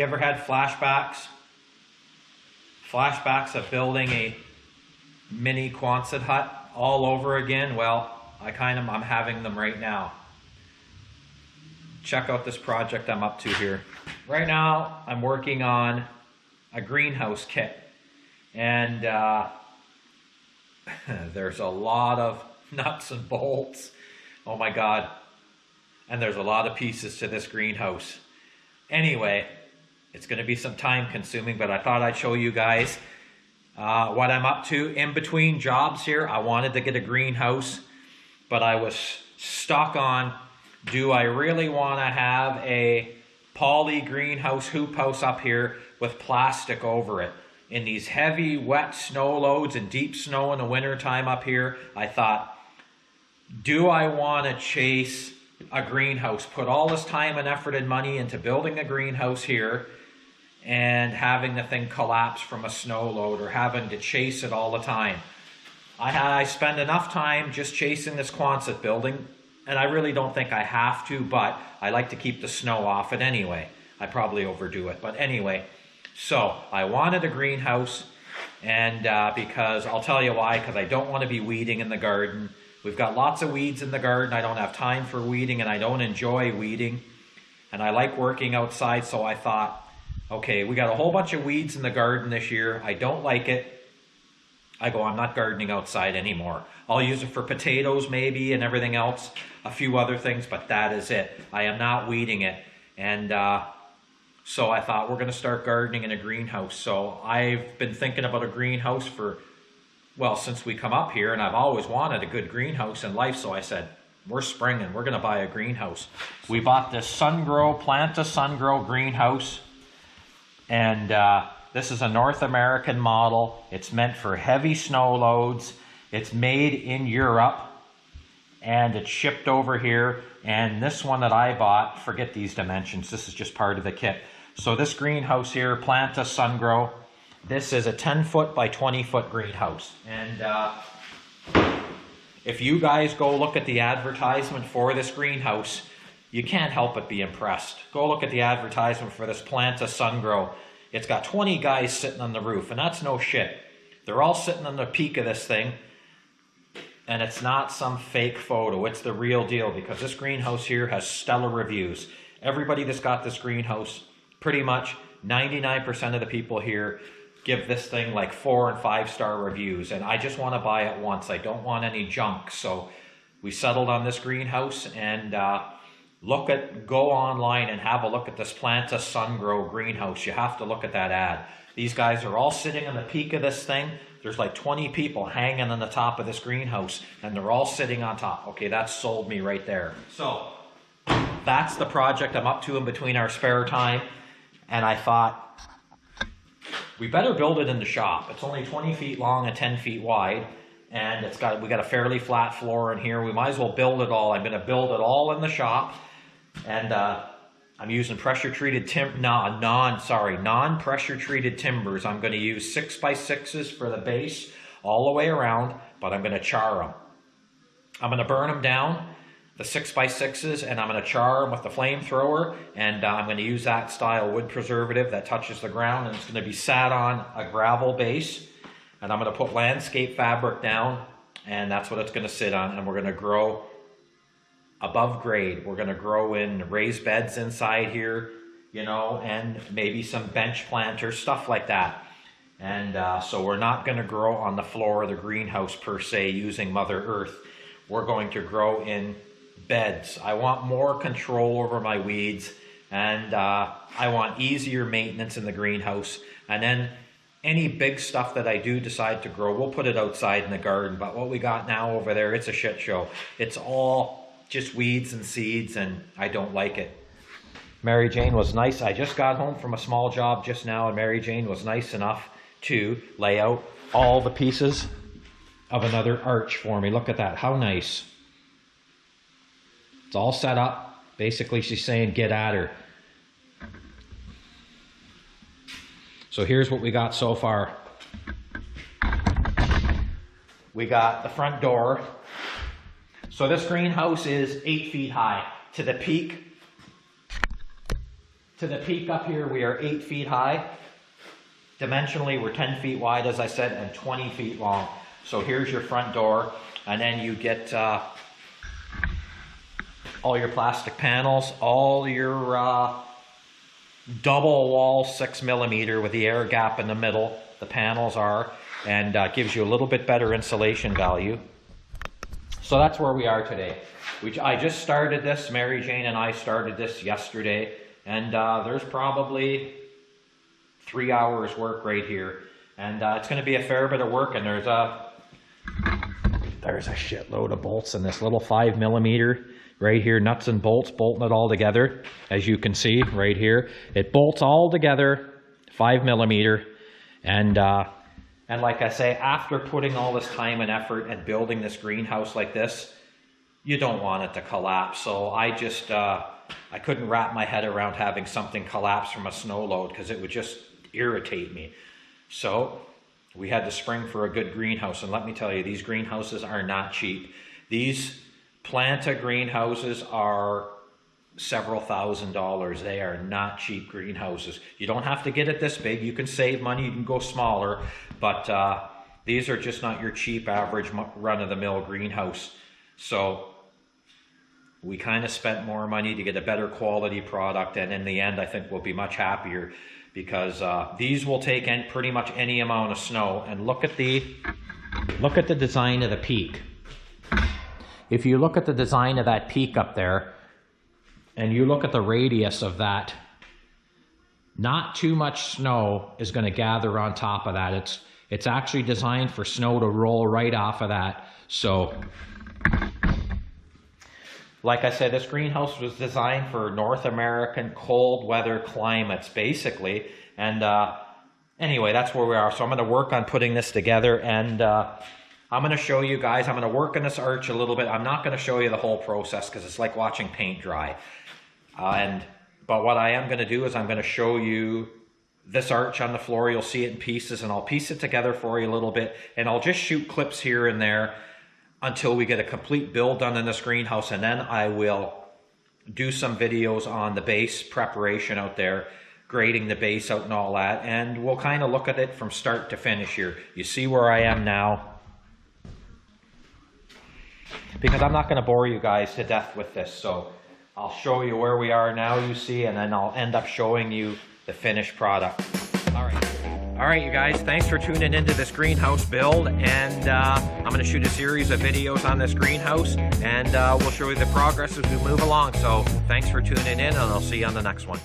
ever had flashbacks? Flashbacks of building a mini Quonset hut all over again? Well, I'm having them right now. Check out this project I'm up to here. Right now, I'm working on a greenhouse kit. And there's a lot of nuts and bolts. Oh my God. And there's a lot of pieces to this greenhouse. Anyway, it's going to be some time consuming, but I thought I'd show you guys what I'm up to. In between jobs here, I wanted to get a greenhouse, but I was stuck on, do I really want to have a poly greenhouse hoop house up here with plastic over it? In these heavy, wet snow loads and deep snow in the winter time up here, I thought, do I want to chase a greenhouse, put all this time and effort and money into building a greenhouse here and having the thing collapse from a snow load or having to chase it all the time? I spend enough time just chasing this Quonset building, and I really don't think I have to, but I like to keep the snow off it anyway. I probably overdo it, but anyway. So I wanted a greenhouse, and because I'll tell you why, because I don't want to be weeding in the garden. We've got lots of weeds in the garden. I don't have time for weeding, and I don't enjoy weeding, and I like working outside. So I thought, okay, we got a whole bunch of weeds in the garden this year. I don't like it. I'm not gardening outside anymore. I'll use it for potatoes maybe and everything else, a few other things, but that is it. I am not weeding it. And so I thought, we're going to start gardening in a greenhouse. So I've been thinking about a greenhouse since we come up here, and I've always wanted a good greenhouse in life. So I said, we're springing, we're going to buy a greenhouse. We bought this Planta Sungrow greenhouse, and this is a North American model. It's meant for heavy snow loads. It's made in Europe, and it's shipped over here. And this one that I bought, forget these dimensions, this is just part of the kit. So this greenhouse here, Planta Sungrow, this is a 10-foot by 20-foot greenhouse. And if you guys go look at the advertisement for this greenhouse, you can't help but be impressed. Go look at the advertisement for this Planta Sungrow. It's got 20 guys sitting on the roof, and that's no shit. They're all sitting on the peak of this thing, and it's not some fake photo. It's the real deal, because this greenhouse here has stellar reviews. Everybody that's got this greenhouse, pretty much 99% of the people here give this thing like 4- and 5-star reviews, and I just want to buy it once. I don't want any junk. So we settled on this greenhouse, and go online and have a look at this Planta Sungrow greenhouse. You have to look at that ad. These guys are all sitting on the peak of this thing. There's like 20 people hanging on the top of this greenhouse, and they're all sitting on top. Okay, that sold me right there. So that's the project I'm up to in between our spare time. And I thought, we better build it in the shop. It's only 20 feet long and 10 feet wide. And we got a fairly flat floor in here. We might as well build it all. I'm going to build it all in the shop. And I'm using non-pressure treated timbers. I'm going to use 6x6s for the base all the way around, but I'm going to char them. I'm going to burn them down, the 6x6s, and I'm going to char them with the flamethrower, and I'm going to use that style wood preservative that touches the ground, and it's going to be sat on a gravel base, and I'm going to put landscape fabric down, and that's what it's going to sit on, and we're going to grow above grade. We're going to grow in raised beds inside here, and maybe some bench planters, stuff like that. And so we're not going to grow on the floor of the greenhouse per se using Mother Earth. We're going to grow in beds. I want more control over my weeds, and I want easier maintenance in the greenhouse. And then any big stuff that I do decide to grow, we'll put it outside in the garden. But what we got now over there, it's a shit show. It's all just weeds and seeds, and I don't like it. Mary Jane was nice. I just got home from a small job just now, and Mary Jane was nice enough to lay out all the pieces of another arch for me. Look at that. How nice. It's all set up. Basically, she's saying, get at her. So here's what we got so far. We got the front door. So this greenhouse is 8 feet high. To the peak to the peak up here, we are 8 feet high. Dimensionally, we're 10 feet wide, as I said, and 20 feet long. So here's your front door, and then you get all your plastic panels, all your double wall 6mm with the air gap in the middle. The panels are, and gives you a little bit better insulation value. So that's where we are today. I just started this. Mary Jane and I started this yesterday, and there's probably 3 hours work right here, and it's going to be a fair bit of work. And there's a shitload of bolts in this little 5mm right here, nuts and bolts bolting it all together. As you can see right here, it bolts all together, 5mm, and like I say, after putting all this time and effort and building this greenhouse like this, you don't want it to collapse. So I just I couldn't wrap my head around having something collapse from a snow load, because it would just irritate me. So we had to spring for a good greenhouse, and let me tell you, these greenhouses are not cheap. These Planta greenhouses are several $1,000s. They are not cheap greenhouses. You don't have to get it this big. You can save money, you can go smaller, but these are just not your cheap average run-of-the-mill greenhouse. So we kind of spent more money to get a better quality product, and in the end I think we'll be much happier, because these will take pretty much any amount of snow. And look at the design of the peak. If you look at the design of that peak up there, and you look at the radius of that, not too much snow is going to gather on top of that. It's actually designed for snow to roll right off of that. So, like I said, this greenhouse was designed for North American cold weather climates, basically. And anyway, that's where we are. So I'm going to work on putting this together, and I'm going to show you guys. I'm going to work on this arch a little bit. I'm not going to show you the whole process, because it's like watching paint dry. But what I am going to do is I'm going to show you this arch on the floor. You'll see it in pieces, and I'll piece it together for you a little bit, and I'll just shoot clips here and there until we get a complete build done in this greenhouse. And then I will do some videos on the base preparation out there, grading the base out and all that, and we'll kind of look at it from start to finish here. You see where I am now, because I'm not going to bore you guys to death with this. So I'll show you where we are now, you see, and then I'll end up showing you the finished product. All right, you guys, thanks for tuning into this greenhouse build, and I'm going to shoot a series of videos on this greenhouse, and we'll show you the progress as we move along. So thanks for tuning in, and I'll see you on the next one.